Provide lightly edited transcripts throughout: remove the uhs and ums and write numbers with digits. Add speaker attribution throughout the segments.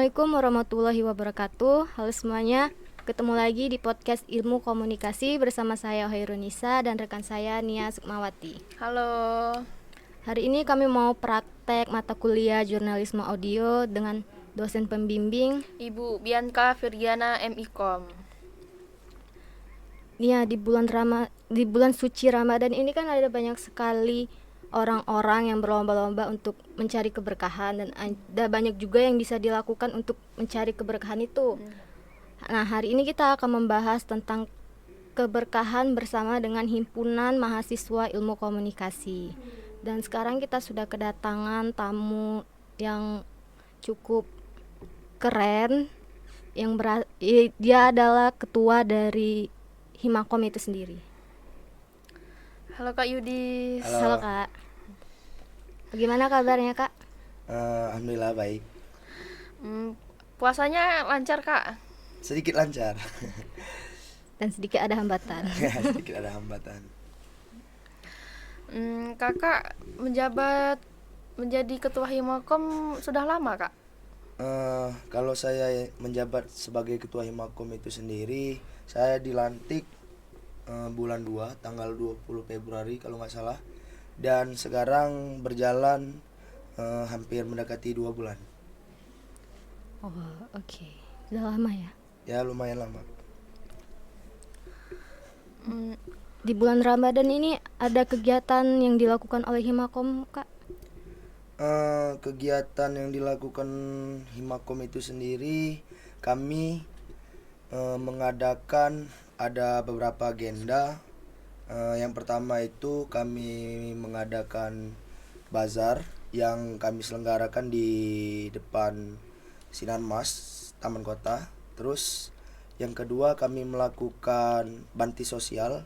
Speaker 1: Assalamualaikum warahmatullahi wabarakatuh. Halo semuanya, ketemu lagi di podcast Ilmu Komunikasi bersama saya Hairunisa dan rekan saya Nia Sukmawati.
Speaker 2: Halo.
Speaker 1: Hari ini kami mau praktek mata kuliah jurnalisme audio dengan dosen pembimbing
Speaker 2: Ibu Bianca Virgiana MIKOM.
Speaker 1: Nia. Di bulan suci Ramadan ini kan ada banyak sekali orang-orang yang berlomba-lomba untuk mencari keberkahan, dan ada banyak juga yang bisa dilakukan untuk mencari keberkahan itu. Nah, hari ini kita akan membahas tentang keberkahan bersama dengan Himpunan Mahasiswa Ilmu Komunikasi. Dan sekarang kita sudah kedatangan tamu yang cukup keren, dia adalah ketua dari Himakom itu sendiri.
Speaker 2: Halo Kak Yudis.
Speaker 1: Halo Kak. Bagaimana kabarnya Kak?
Speaker 3: Alhamdulillah baik.
Speaker 2: Puasanya lancar Kak?
Speaker 3: Sedikit lancar.
Speaker 1: Dan sedikit ada hambatan.
Speaker 3: Sedikit ada hambatan.
Speaker 2: Kakak menjabat menjadi ketua Himakom sudah lama Kak?
Speaker 3: Kalau saya menjabat sebagai ketua Himakom itu sendiri, saya dilantik bulan 2 tanggal 20 Februari kalau nggak salah, dan sekarang berjalan hampir mendekati 2 bulan.
Speaker 1: Oh, oke. Sudah lama ya?
Speaker 3: Ya, lumayan lama.
Speaker 1: Di bulan Ramadan ini ada kegiatan yang dilakukan oleh Himakom Kak?
Speaker 3: Kegiatan yang dilakukan Himakom itu sendiri, kami mengadakan ada beberapa agenda. Yang pertama itu kami mengadakan bazar yang kami selenggarakan di depan Sinarmas Taman Kota. Terus yang kedua kami melakukan bakti sosial.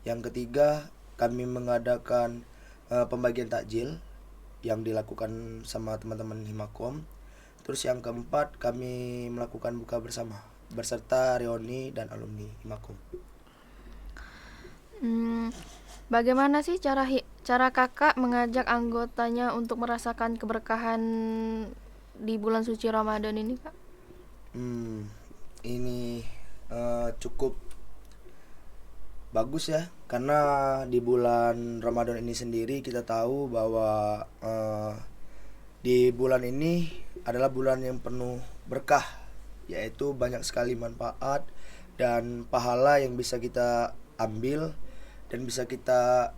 Speaker 3: Yang ketiga kami mengadakan pembagian takjil yang dilakukan sama teman-teman Himakom. Terus yang keempat kami melakukan buka bersama berserta reuni dan alumni Himakom.
Speaker 2: Bagaimana sih cara kakak mengajak anggotanya untuk merasakan keberkahan di bulan suci Ramadan ini Kak?
Speaker 3: Ini cukup bagus ya, karena di bulan Ramadan ini sendiri kita tahu bahwa di bulan ini adalah bulan yang penuh berkah, yaitu banyak sekali manfaat dan pahala yang bisa kita ambil dan bisa kita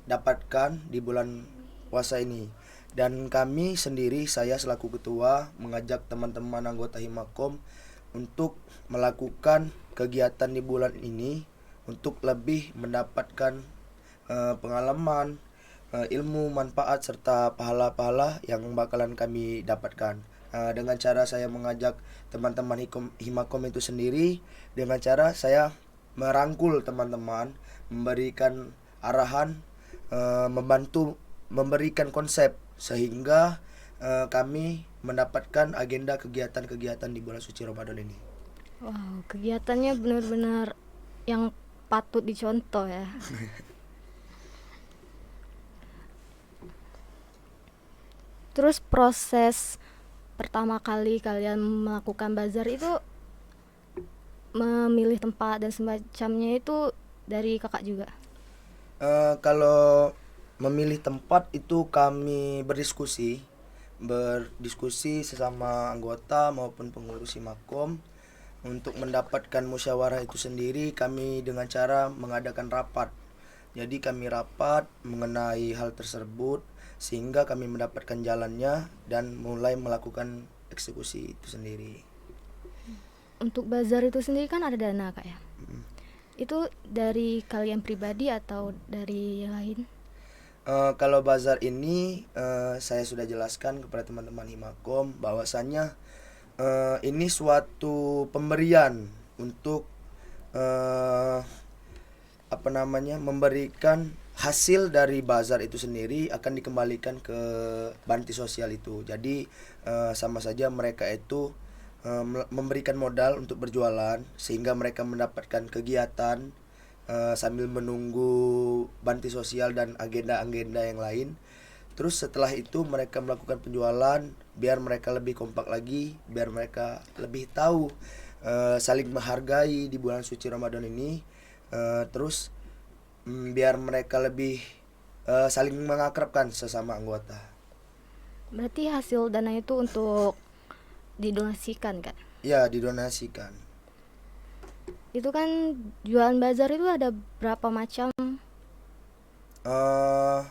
Speaker 3: dapatkan di bulan puasa ini. Dan kami sendiri, saya selaku ketua, mengajak teman-teman anggota Himakom untuk melakukan kegiatan di bulan ini untuk lebih mendapatkan pengalaman, ilmu, manfaat serta pahala-pahala yang bakalan kami dapatkan. Dengan cara saya mengajak teman-teman Himakom itu sendiri, dengan cara saya merangkul teman-teman, memberikan arahan, membantu memberikan konsep sehingga kami mendapatkan agenda kegiatan-kegiatan di bulan suci Ramadan ini.
Speaker 1: Wow, kegiatannya benar-benar yang patut dicontoh ya. Terus proses pertama kali kalian melakukan bazar itu, memilih tempat dan semacamnya, itu dari kakak juga?
Speaker 3: Kalau memilih tempat itu kami berdiskusi sesama anggota maupun pengurus Himakom. Untuk mendapatkan musyawarah itu sendiri, kami dengan cara mengadakan rapat. Jadi kami rapat mengenai hal tersebut sehingga kami mendapatkan jalannya dan mulai melakukan eksekusi itu sendiri.
Speaker 1: Untuk bazar itu sendiri kan ada dana Kak ya? Itu dari kalian pribadi atau dari lain?
Speaker 3: Kalau bazar ini saya sudah jelaskan kepada teman-teman Himakom bahwasannya ini suatu pemberian untuk memberikan hasil dari bazar itu sendiri akan dikembalikan ke bakti sosial itu. Jadi sama saja mereka itu memberikan modal untuk berjualan sehingga mereka mendapatkan kegiatan sambil menunggu bakti sosial dan agenda-agenda yang lain. Terus setelah itu mereka melakukan penjualan biar mereka lebih kompak lagi, biar mereka lebih tahu saling menghargai di bulan suci Ramadan ini. Terus biar mereka lebih saling mengakrabkan sesama anggota.
Speaker 1: Berarti hasil dana itu untuk didonasikan kan?
Speaker 3: Ya, didonasikan.
Speaker 1: Itu kan jualan bazar itu ada berapa macam?
Speaker 3: eh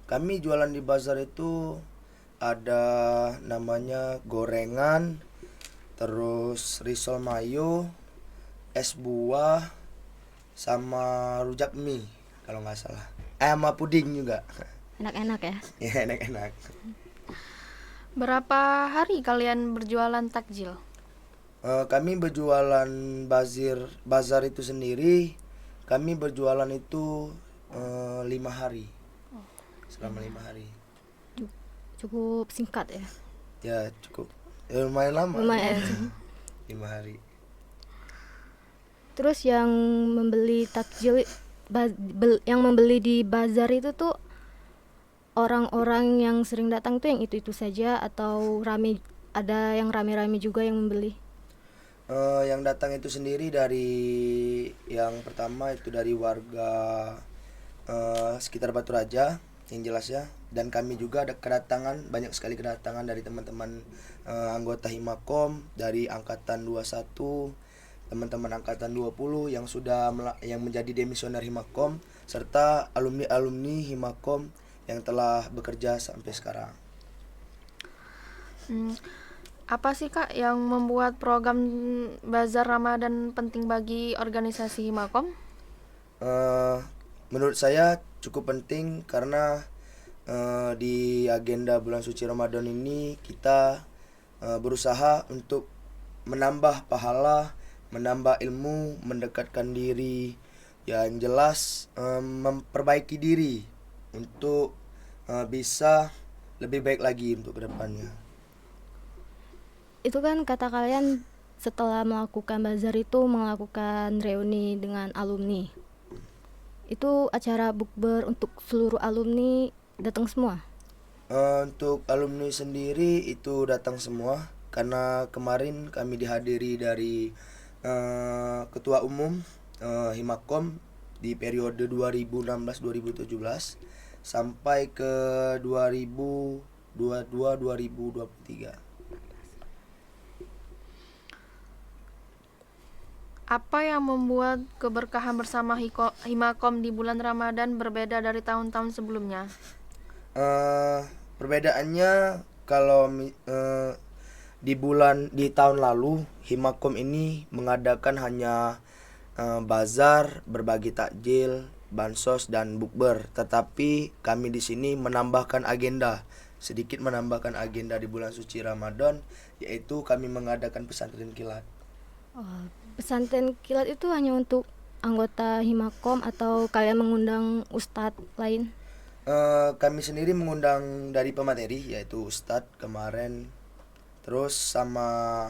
Speaker 3: Kami jualan di bazar itu ada namanya gorengan, terus risol mayo, es buah, sama rujak mie kalau nggak salah. Sama puding juga.
Speaker 1: Enak-enak ya.
Speaker 3: Ya, enak-enak.
Speaker 2: Berapa hari kalian berjualan takjil?
Speaker 3: Kami berjualan bazar itu sendiri. Kami berjualan itu 5 hari. Selama 5 hari.
Speaker 1: Cukup singkat ya.
Speaker 3: Ya cukup. Lumayan lama.
Speaker 1: Lumayan.
Speaker 3: 5 hari.
Speaker 1: Terus yang membeli takjil yang membeli di bazar itu tuh orang-orang yang sering datang tuh yang itu-itu saja atau ada yang rame-rame juga yang membeli?
Speaker 3: Yang datang itu sendiri dari yang pertama itu dari warga sekitar Batu Raja yang jelas ya, dan kami juga ada banyak sekali kedatangan dari teman-teman anggota Himakom dari angkatan 21, teman-teman angkatan 20 yang yang menjadi demisioner Himakom, serta alumni-alumni Himakom yang telah bekerja sampai sekarang.
Speaker 2: Apa sih Kak yang membuat program Bazar Ramadan penting bagi organisasi Himakom?
Speaker 3: Menurut saya cukup penting karena di agenda bulan suci Ramadan ini kita berusaha untuk menambah pahala, menambah ilmu, mendekatkan diri, yang jelas memperbaiki diri untuk bisa lebih baik lagi untuk kedepannya.
Speaker 1: Itu kan kata kalian setelah melakukan bazar itu melakukan reuni dengan alumni. Itu acara bukber untuk seluruh alumni datang semua?
Speaker 3: Untuk alumni sendiri itu datang semua karena kemarin kami dihadiri dari Ketua Umum Himakom di periode 2016-2017 sampai ke 2022-2023.
Speaker 2: Apa yang membuat keberkahan bersama Himakom di bulan Ramadan berbeda dari tahun-tahun sebelumnya?
Speaker 3: Perbedaannya kalau di tahun lalu Himakom ini mengadakan hanya bazar, berbagi takjil, bansos dan bukber, tetapi kami di sini sedikit menambahkan agenda di bulan suci Ramadan, yaitu kami mengadakan pesantren kilat.
Speaker 1: Pesantren kilat itu hanya untuk anggota Himakom atau kalian mengundang ustadz lain?
Speaker 3: Kami sendiri mengundang dari pemateri yaitu ustadz kemarin, terus sama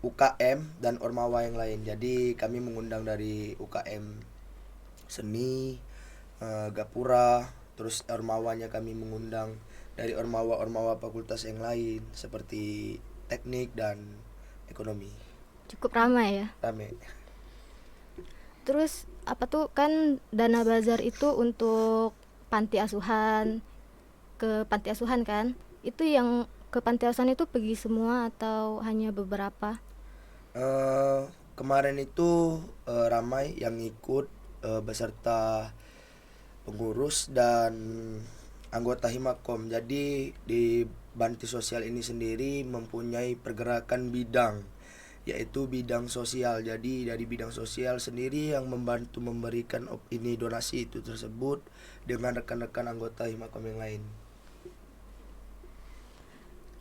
Speaker 3: UKM dan ormawa yang lain. Jadi kami mengundang dari UKM seni, Gapura, terus ormawanya kami mengundang dari ormawa fakultas yang lain seperti teknik dan ekonomi.
Speaker 1: Cukup ramai ya.
Speaker 3: Rame.
Speaker 1: Terus apa tuh kan dana bazar itu untuk panti asuhan, ke panti asuhan kan? Itu yang ke panti asuhan itu pergi semua atau hanya beberapa?
Speaker 3: Kemarin itu ramai yang ikut beserta pengurus dan anggota Himakom. Jadi di Banti Sosial ini sendiri mempunyai pergerakan bidang, yaitu bidang sosial. Jadi dari bidang sosial sendiri yang membantu memberikan opini donasi itu tersebut dengan rekan-rekan anggota Himakom yang lain.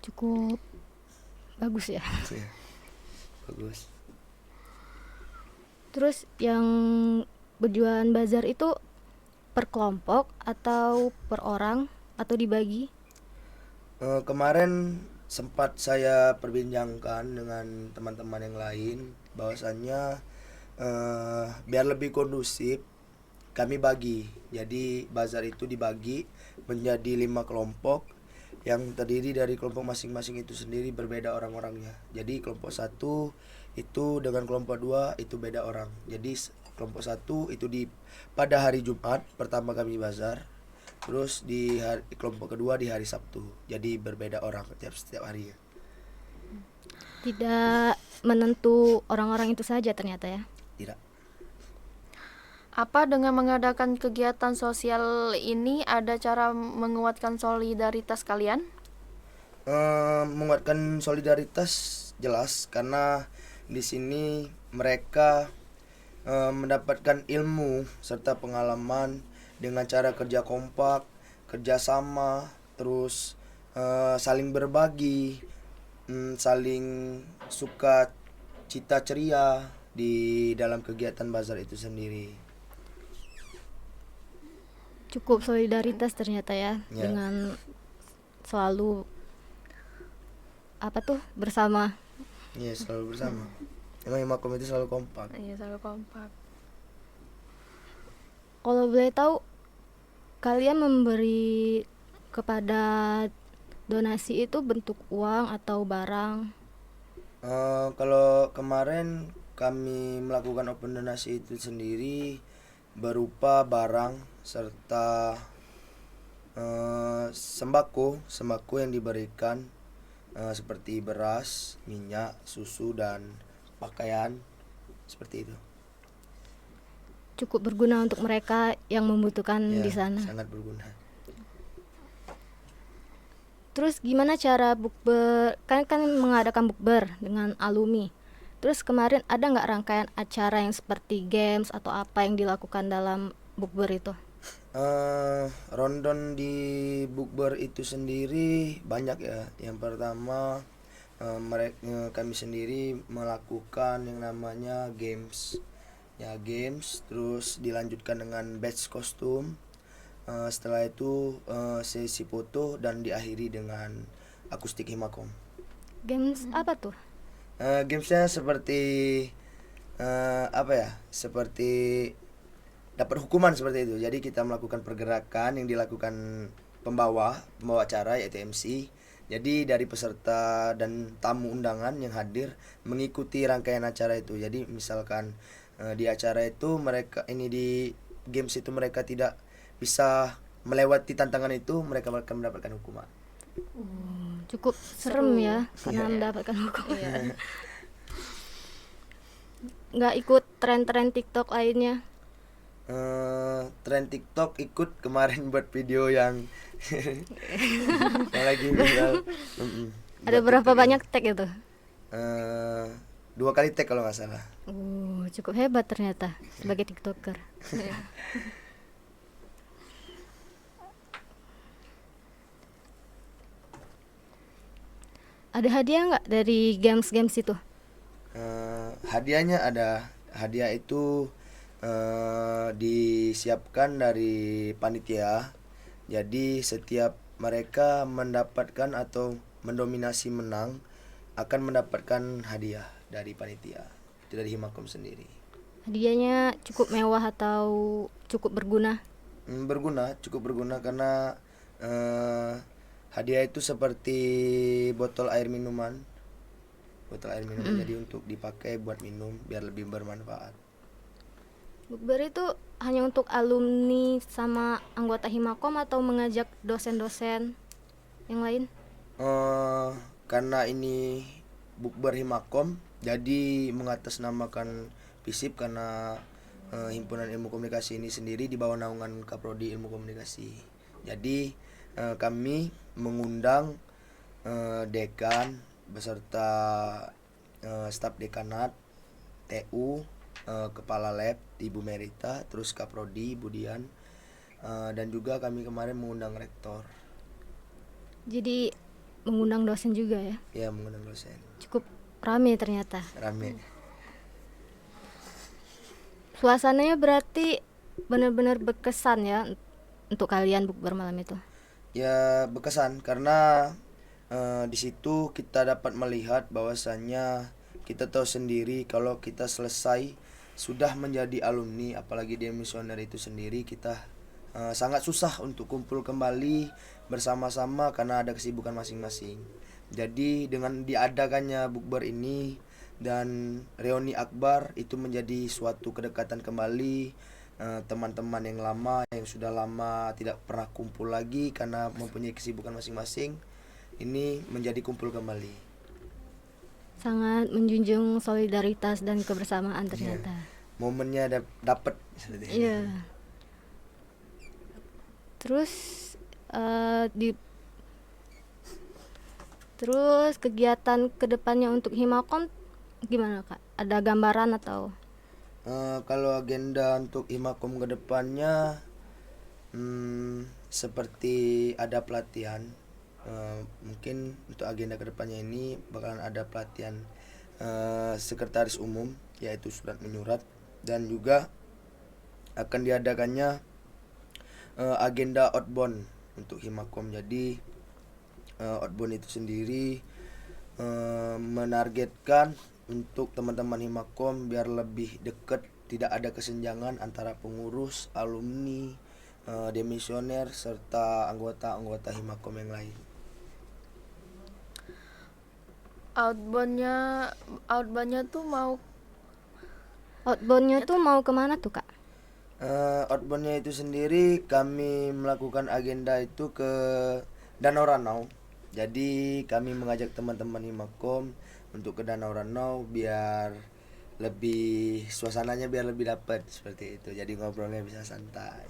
Speaker 1: Cukup bagus ya.
Speaker 3: Bagus.
Speaker 1: Terus yang berjualan bazar itu per kelompok atau per orang atau dibagi?
Speaker 3: Kemarin sempat saya perbincangkan dengan teman-teman yang lain bahwasannya biar lebih kondusif kami bagi. Jadi bazar itu dibagi menjadi 5 kelompok yang terdiri dari kelompok masing-masing itu sendiri berbeda orang-orangnya. Jadi kelompok 1 itu dengan kelompok 2 itu beda orang. Jadi kelompok 1 itu pada hari Jumat pertama kami bazar. Terus kelompok kedua di hari Sabtu. Jadi berbeda orang setiap harinya.
Speaker 1: Tidak menentu orang-orang itu saja ternyata ya.
Speaker 3: Tidak.
Speaker 2: Apa dengan mengadakan kegiatan sosial ini ada cara menguatkan solidaritas kalian?
Speaker 3: Menguatkan solidaritas jelas karena di sini mereka mendapatkan ilmu serta pengalaman dengan cara kerja kompak, kerjasama, terus saling berbagi, saling suka cita ceria di dalam kegiatan bazar itu sendiri.
Speaker 1: Cukup solidaritas ternyata ya,
Speaker 3: Ya.
Speaker 1: dengan selalu bersama.
Speaker 3: Iya, selalu bersama. Emang Himakom itu selalu kompak.
Speaker 2: Iya, selalu kompak.
Speaker 1: Kalau boleh tahu, kalian memberi kepada donasi itu bentuk uang atau barang?
Speaker 3: Kalau kemarin kami melakukan open donasi itu sendiri berupa barang serta sembako yang diberikan seperti beras, minyak, susu dan pakaian seperti itu.
Speaker 1: Cukup berguna untuk mereka yang membutuhkan
Speaker 3: Ya,
Speaker 1: di sana.
Speaker 3: sangat berguna.
Speaker 1: Terus gimana cara bukber? Kan mengadakan bukber dengan alumni. Terus kemarin ada nggak rangkaian acara yang seperti games atau apa yang dilakukan dalam bukber itu?
Speaker 3: Rondon di bukber itu sendiri banyak ya. Yang pertama kami sendiri melakukan yang namanya games. Ya, games terus dilanjutkan dengan batch kostum. Setelah itu sesi foto dan diakhiri dengan akustik Himakom.
Speaker 1: Games apa tuh?
Speaker 3: Gamesnya seperti seperti dapat hukuman seperti itu. Jadi kita melakukan pergerakan yang dilakukan pembawa acara yaitu MC. Jadi dari peserta dan tamu undangan yang hadir mengikuti rangkaian acara itu. Jadi misalkan di acara itu di games itu mereka tidak bisa melewati tantangan itu, mereka akan mendapatkan hukuman.
Speaker 1: Cukup serem
Speaker 2: Seru.
Speaker 1: ya, karena
Speaker 3: Iya.
Speaker 1: mendapatkan hukuman.
Speaker 2: Iya.
Speaker 1: Nggak ikut tren-tren TikTok lainnya?
Speaker 3: Tren TikTok ikut kemarin buat video yang yang lagi viral.
Speaker 1: Ada
Speaker 3: Buat
Speaker 1: berapa
Speaker 3: TikTok
Speaker 1: banyak tag itu?
Speaker 3: ini. 2 kali tag kalau nggak salah.
Speaker 1: Cukup hebat ternyata sebagai TikToker. Ada hadiah nggak dari games-games itu?
Speaker 3: Hadiahnya ada. Hadiah itu disiapkan dari panitia. Jadi setiap mereka mendapatkan atau mendominasi menang akan mendapatkan hadiah dari panitia. Itu dari Himakom sendiri.
Speaker 1: Hadiahnya cukup mewah atau cukup berguna?
Speaker 3: Cukup berguna karena hadiah itu seperti botol air minuman. Jadi untuk dipakai buat minum biar lebih bermanfaat.
Speaker 1: Bukber itu hanya untuk alumni sama anggota Himakom atau mengajak dosen-dosen yang lain?
Speaker 3: Karena ini bukber Himakom, jadi mengatasnamakan FISIP karena Himpunan Ilmu Komunikasi ini sendiri di bawah naungan Kaprodi Ilmu Komunikasi. Jadi kami mengundang dekan beserta staf dekanat, TU, kepala lab Ibu Merita, terus Kaprodi Budian, dan juga kami kemarin mengundang rektor.
Speaker 1: Jadi mengundang dosen juga ya?
Speaker 3: Ya, mengundang dosen.
Speaker 1: Cukup rame ternyata.
Speaker 3: Rame.
Speaker 1: Suasananya berarti benar-benar berkesan ya untuk kalian bukber malam itu?
Speaker 3: Ya, berkesan karena di situ kita dapat melihat bahwasannya kita tahu sendiri kalau kita selesai sudah menjadi alumni, apalagi demisioner itu sendiri, kita sangat susah untuk kumpul kembali bersama-sama karena ada kesibukan masing-masing. Jadi dengan diadakannya bukber ini dan reuni akbar itu menjadi suatu kedekatan kembali, teman-teman yang lama yang sudah lama tidak pernah kumpul lagi karena mempunyai kesibukan masing-masing, ini menjadi kumpul kembali.
Speaker 1: Sangat menjunjung solidaritas dan kebersamaan ternyata.
Speaker 3: Momennya dapat.
Speaker 1: Iya. Terus terus kegiatan kedepannya untuk Himakom gimana Kak? Ada gambaran atau?
Speaker 3: Kalau agenda untuk Himakom ke depannya, seperti ada pelatihan. Mungkin untuk agenda kedepannya ini bakalan ada pelatihan sekretaris umum, yaitu surat menyurat, dan juga akan diadakannya agenda outbound untuk Himakom. Jadi outbound itu sendiri menargetkan untuk teman-teman Himakom biar lebih dekat, tidak ada kesenjangan antara pengurus, alumni, demisioner serta anggota-anggota Himakom yang lain.
Speaker 2: Outboundnya tuh mau
Speaker 1: Outboundnya tuh mau kemana tuh Kak?
Speaker 3: Outboundnya itu sendiri kami melakukan agenda itu ke Danau Ranau. Jadi kami mengajak teman-teman Himakom untuk ke Danau Ranau biar lebih suasananya biar lebih dapat seperti itu. Jadi ngobrolnya bisa santai.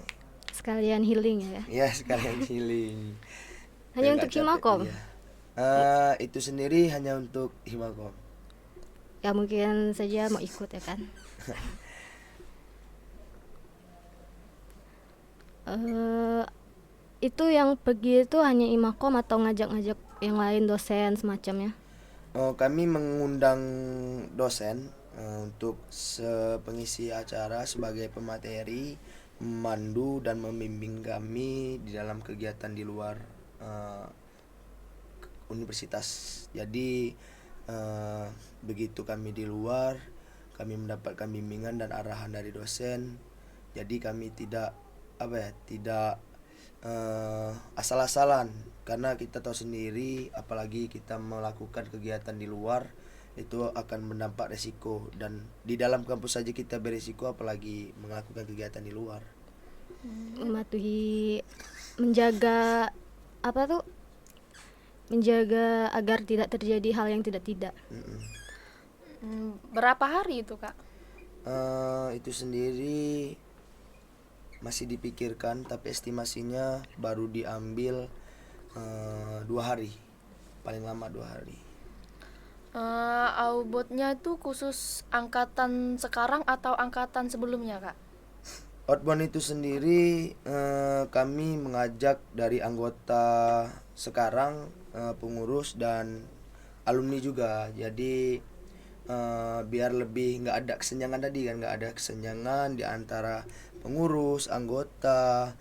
Speaker 1: Sekalian healing ya.
Speaker 3: Ya sekalian healing.
Speaker 1: Hanya
Speaker 3: Biar
Speaker 1: untuk
Speaker 3: nggak capek,
Speaker 1: Himakom?
Speaker 3: iya. Itu sendiri hanya untuk Himakom.
Speaker 1: Ya mungkin saja mau ikut ya kan. Itu yang pergi itu hanya Himakom atau ngajak-ngajak yang lain, dosen semacamnya?
Speaker 3: Kami mengundang dosen untuk pengisi acara sebagai pemateri, memandu dan membimbing kami di dalam kegiatan di luar universitas. Jadi begitu kami di luar, kami mendapatkan bimbingan dan arahan dari dosen. Jadi kami tidak asal-asalan, karena kita tahu sendiri apalagi kita melakukan kegiatan di luar itu akan berdampak resiko, dan di dalam kampus saja kita beresiko apalagi melakukan kegiatan di luar.
Speaker 1: Mematuhi, menjaga apa tuh? Menjaga agar tidak terjadi hal yang tidak-tidak.
Speaker 2: berapa hari itu Kak?
Speaker 3: Itu sendiri masih dipikirkan, tapi estimasinya baru diambil 2 hari, paling lama 2 hari.
Speaker 2: Outboundnya itu khusus angkatan sekarang atau angkatan sebelumnya Kak?
Speaker 3: Outbound itu sendiri kami mengajak dari anggota sekarang, pengurus dan alumni juga. Jadi biar lebih nggak ada kesenjangan tadi kan, nggak ada kesenjangan di antara pengurus, anggota,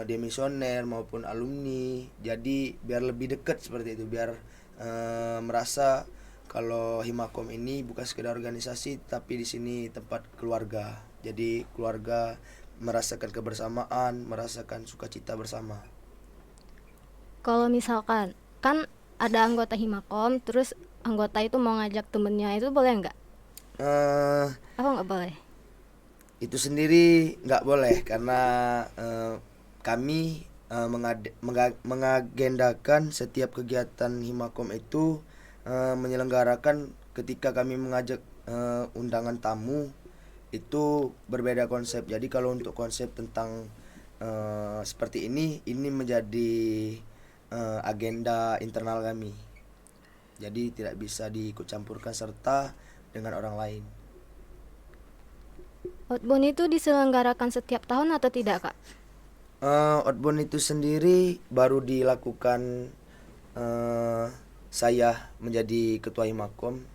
Speaker 3: demisioner maupun alumni. Jadi biar lebih dekat seperti itu, biar merasa kalau Himakom ini bukan sekedar organisasi tapi di sini tempat keluarga. Jadi keluarga merasakan kebersamaan, merasakan sukacita bersama.
Speaker 1: Kalau misalkan kan ada anggota Himakom, terus anggota itu mau ngajak temennya, itu boleh nggak? Apa nggak boleh?
Speaker 3: Itu sendiri nggak boleh karena kami mengagendakan setiap kegiatan Himakom itu menyelenggarakan ketika kami mengajak undangan tamu itu berbeda konsep. Jadi kalau untuk konsep tentang seperti ini menjadi agenda internal kami. Jadi tidak bisa diikut campurkan serta dengan orang lain.
Speaker 1: Outbound itu diselenggarakan setiap tahun atau tidak Kak?
Speaker 3: Outbound itu sendiri baru dilakukan saya menjadi ketua Himakom.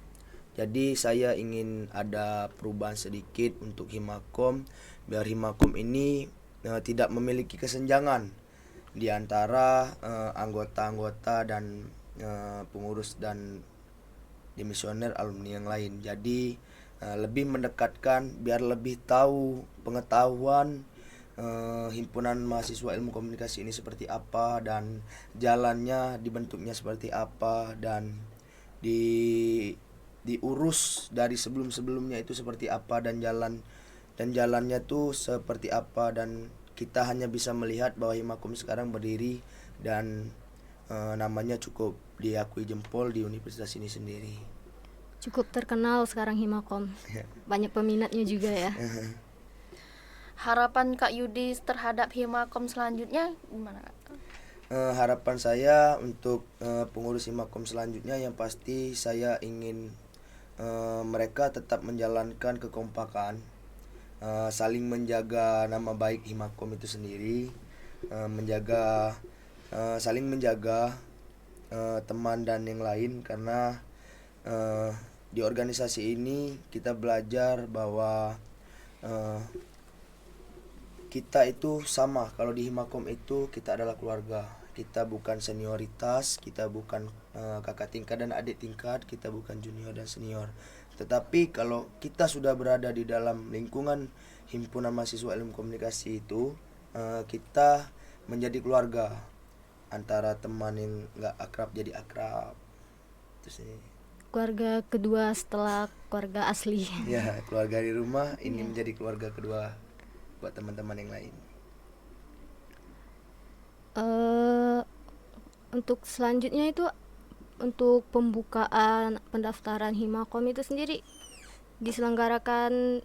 Speaker 3: Jadi saya ingin ada perubahan sedikit untuk Himakom, biar Himakom ini tidak memiliki kesenjangan di antara anggota-anggota dan pengurus dan demisioner alumni yang lain. Jadi lebih mendekatkan biar lebih tahu pengetahuan himpunan mahasiswa ilmu komunikasi ini seperti apa, dan jalannya dibentuknya seperti apa, dan di diurus dari sebelum-sebelumnya itu seperti apa, dan jalannya tuh seperti apa, dan kita hanya bisa melihat bahwa Himakom sekarang berdiri dan namanya cukup diakui jempol di universitas ini sendiri.
Speaker 1: Cukup terkenal sekarang Himakom. Banyak peminatnya juga ya.
Speaker 2: Harapan Kak Yudi terhadap Himakom selanjutnya gimana Kak?
Speaker 3: Harapan saya untuk pengurus Himakom selanjutnya, yang pasti saya ingin mereka tetap menjalankan kekompakan, saling menjaga nama baik Himakom itu sendiri, saling menjaga teman dan yang lain, karena di organisasi ini kita belajar bahwa kita itu sama. Kalau di Himakom itu kita adalah keluarga. Kita bukan senioritas, kita bukan kakak tingkat dan adik tingkat, kita bukan junior dan senior. Tetapi kalau kita sudah berada di dalam lingkungan himpunan mahasiswa ilmu komunikasi itu, kita menjadi keluarga. Antara teman yang nggak akrab jadi akrab. Terus ini,
Speaker 1: Keluarga kedua setelah keluarga asli.
Speaker 3: ya, keluarga di rumah ini menjadi keluarga kedua buat teman-teman yang lain.
Speaker 1: Untuk selanjutnya itu, untuk pembukaan pendaftaran Himakom itu sendiri diselenggarakan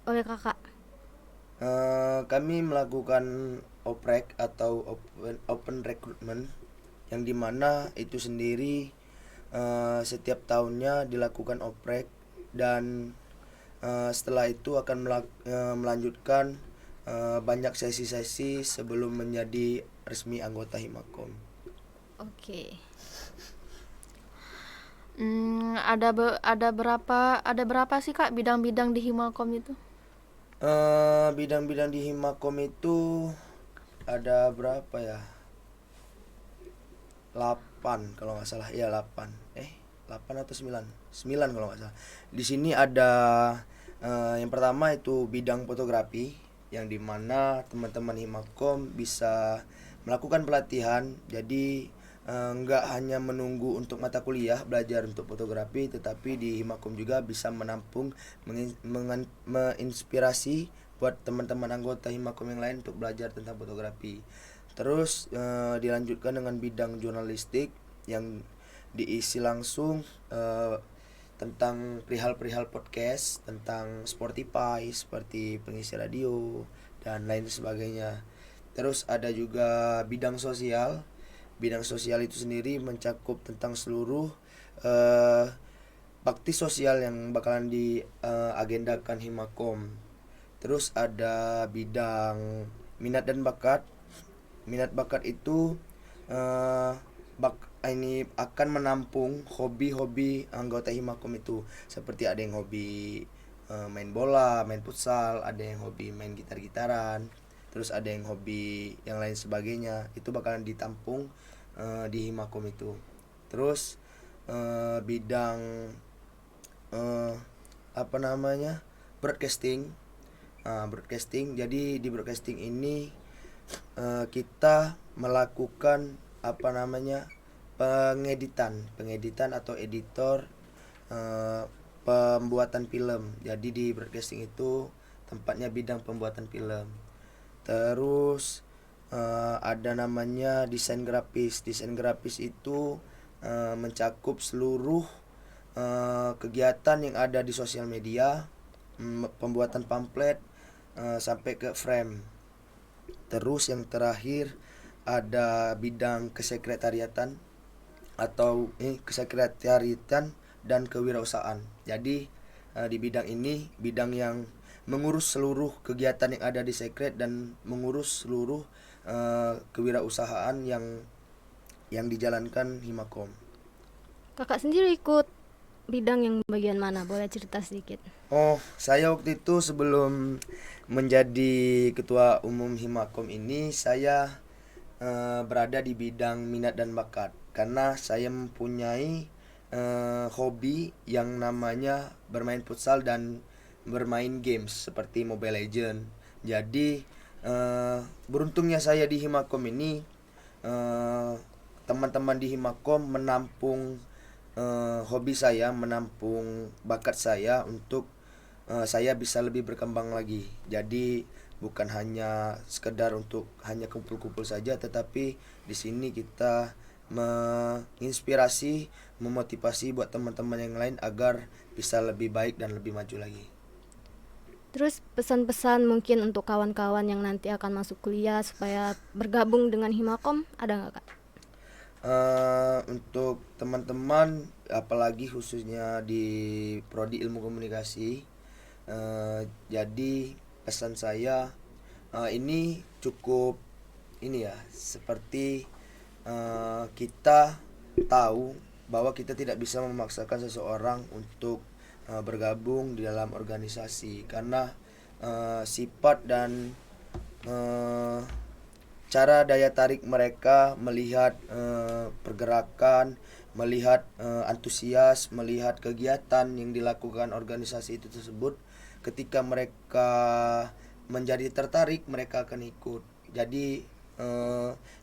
Speaker 1: oleh kakak.
Speaker 3: Kami melakukan oprek atau open recruitment, yang dimana itu sendiri setiap tahunnya dilakukan oprek, dan setelah itu akan melanjutkan banyak sesi-sesi sebelum menjadi resmi anggota Himakom.
Speaker 1: Oke.
Speaker 2: Ada berapa sih Kak bidang-bidang di Himakom itu?
Speaker 3: Bidang-bidang di Himakom itu ada berapa ya? 8 kalau nggak salah. Ya 8. 8 atau 9? 9 kalau nggak salah. Di sini ada yang pertama itu bidang fotografi, yang dimana teman-teman Himakom bisa melakukan pelatihan. Jadi nggak hanya menunggu untuk mata kuliah belajar untuk fotografi, tetapi di Himakom juga bisa menampung menginspirasi buat teman-teman anggota Himakom yang lain untuk belajar tentang fotografi. Terus dilanjutkan dengan bidang jurnalistik, yang diisi langsung tentang perihal-perihal podcast, tentang Spotify seperti pengisi radio dan lain sebagainya. Terus ada juga bidang sosial. Bidang sosial itu sendiri mencakup tentang seluruh bakti sosial yang bakalan diagendakan Himakom. Terus ada bidang minat dan bakat. Minat bakat itu ini akan menampung hobi-hobi anggota Himakom itu, seperti ada yang hobi main bola, main futsal, ada yang hobi main gitar-gitaran, terus ada yang hobi yang lain sebagainya. Itu bakalan ditampung di Himakom itu. Terus bidang broadcasting. Broadcasting. Jadi di broadcasting ini kita melakukan pengeditan atau editor, pembuatan film. Jadi di broadcasting itu tempatnya bidang pembuatan film. Terus ada namanya desain grafis. Desain grafis itu mencakup seluruh kegiatan yang ada di sosial media, pembuatan pamflet sampai ke frame. Terus yang terakhir ada bidang kesekretariatan dan kewirausahaan. Jadi di bidang ini bidang yang mengurus seluruh kegiatan yang ada di sekret dan mengurus seluruh kewirausahaan yang dijalankan Himakom.
Speaker 1: Kakak sendiri ikut bidang yang bagian mana? Boleh cerita sedikit?
Speaker 3: Saya waktu itu sebelum menjadi ketua umum Himakom ini, saya berada di bidang minat dan bakat, karena saya mempunyai hobi yang namanya bermain futsal dan bermain games seperti Mobile Legend. Jadi beruntungnya saya di Himakom ini, teman-teman di Himakom menampung hobi saya, menampung bakat saya untuk saya bisa lebih berkembang lagi. Jadi bukan hanya sekedar untuk hanya kumpul-kumpul saja, tetapi di sini kita menginspirasi, memotivasi buat teman-teman yang lain agar bisa lebih baik dan lebih maju lagi.
Speaker 1: Terus pesan-pesan mungkin untuk kawan-kawan yang nanti akan masuk kuliah supaya bergabung dengan Himakom ada nggak Kak?
Speaker 3: Untuk teman-teman, apalagi khususnya di Prodi Ilmu Komunikasi, jadi pesan saya ini cukup ini ya, seperti kita tahu bahwa kita tidak bisa memaksakan seseorang untuk bergabung di dalam organisasi, karena sifat dan cara daya tarik mereka melihat pergerakan, melihat antusias, melihat kegiatan yang dilakukan organisasi itu tersebut, ketika mereka menjadi tertarik, mereka akan ikut. Jadi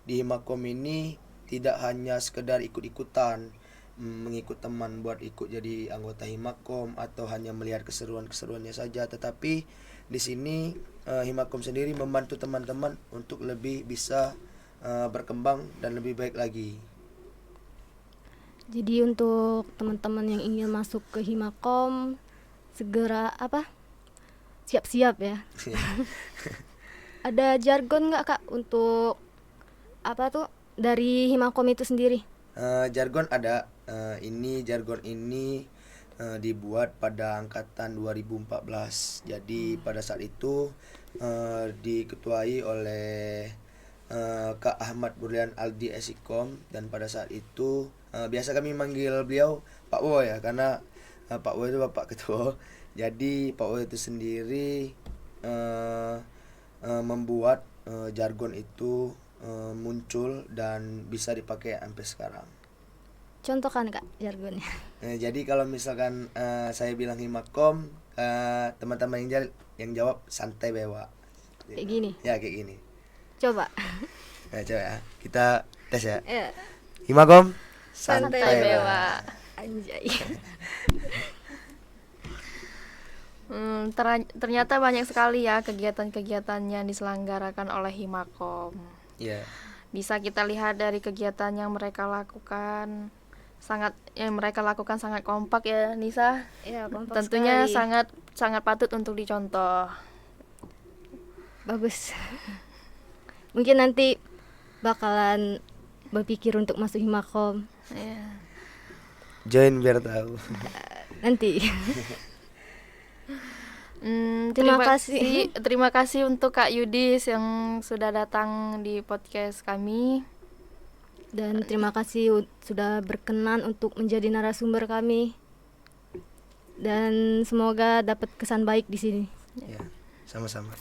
Speaker 3: di Himakom ini tidak hanya sekedar ikut-ikutan, mengikut teman buat ikut jadi anggota Himakom atau hanya melihat keseruan-keseruannya saja, tetapi di sini Himakom sendiri membantu teman-teman untuk lebih bisa berkembang dan lebih baik lagi.
Speaker 1: Jadi untuk teman-teman yang ingin masuk ke Himakom segera siap-siap ya. Ada jargon nggak Kak untuk dari Himakom itu sendiri?
Speaker 3: Jargon ada. Jargon ini dibuat pada angkatan 2014. Jadi pada saat itu diketuai oleh Kak Ahmad Burlian Aldi Esikom, dan pada saat itu biasa kami manggil beliau Pak Wo ya, karena Pak Wo itu Bapak Ketua. Jadi Pak Wo itu sendiri membuat jargon itu muncul dan bisa dipakai sampai sekarang.
Speaker 1: Contohkan Kak jargonnya.
Speaker 3: Jadi kalau misalkan saya bilang Himakom, teman-teman yang jawab santai bewa.
Speaker 1: Kayak gini.
Speaker 3: Ya kayak gini.
Speaker 1: Coba.
Speaker 3: Nah, coba ya. Kita tes ya.
Speaker 1: Ya.
Speaker 3: Himakom
Speaker 1: Santai
Speaker 3: santai bewa.
Speaker 1: bewa. Anjay.
Speaker 2: Ternyata banyak sekali ya kegiatan-kegiatan yang diselenggarakan oleh Himakom.
Speaker 3: Iya.
Speaker 2: Bisa kita lihat dari kegiatan yang mereka lakukan, sangat kompak ya Nisa.
Speaker 1: Ya, kompak
Speaker 2: Tentunya
Speaker 1: sekali.
Speaker 2: sangat patut untuk dicontoh.
Speaker 1: Bagus. Mungkin nanti bakalan berpikir untuk masuk Himakom
Speaker 2: Ya.
Speaker 3: Join biar tahu.
Speaker 1: nanti.
Speaker 2: Terima kasih untuk Kak Yudis yang sudah datang di podcast kami.
Speaker 1: Dan terima kasih sudah berkenan untuk menjadi narasumber kami. Dan semoga dapat kesan baik di sini.
Speaker 3: Ya, sama-sama.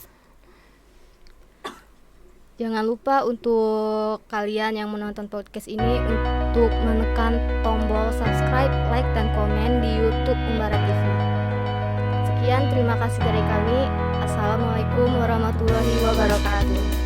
Speaker 1: Jangan lupa untuk kalian yang menonton podcast ini untuk menekan tombol subscribe, like, dan komen di YouTube Umbara TV. Sekian, terima kasih dari kami. Assalamualaikum warahmatullahi wabarakatuh.